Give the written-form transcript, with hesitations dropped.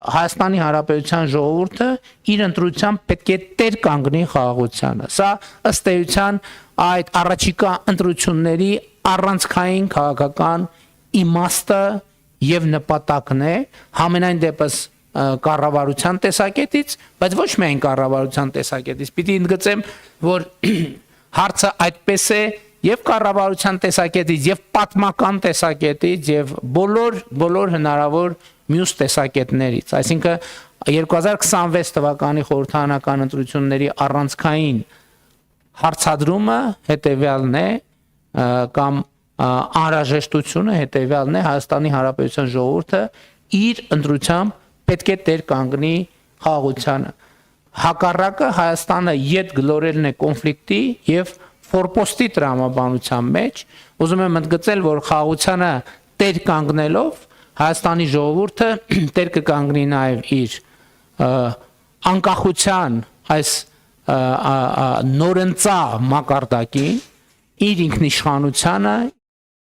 Հայաստանի Հանրապետության ժողովուրդը իր ընտրությամբ պետք է տեր կանգնի խաղաղությանը։ Սա ըստ էության այդ առաջիկա ընտրությունների առանցքային քաղաքական իմաստը եւ նպատակն է, համենայն դեպս կառավարության տեսակետից, բայց ոչ միայն կառավարության տեսակետից։ Պիտի ընդգծեմ, որ հարցը այդպես է եւ կառավարության տեսակետից եւ պատմական տեսակետից եւ բոլոր հնարավոր մյուս տեսակետներից, այսինքն 2026 թվականի խորհրդարանական ընտրությունների առանցքային հարցադրումը հետեւյալն է կամ անհրաժեշտությունը հետեւյալն է Հայաստանի Հանրապետության ժողովուրդը իր ընտրությամբ պետք է տեր կանգնի խաղաղությանը։ Հակառակը Հայաստանը յետ գլորելն է կոնֆլիկտի եւ ֆորպոստի տրամաբանության մեջ, ուզում եմ ընդգծել, որ խաղաղությանը տեր կանգնելով Հայաստանի ժողովուրդը տեր կկանգնի նաև իր անկախության այս նորընծա մակարդակին, իր ինքնիշխանությանը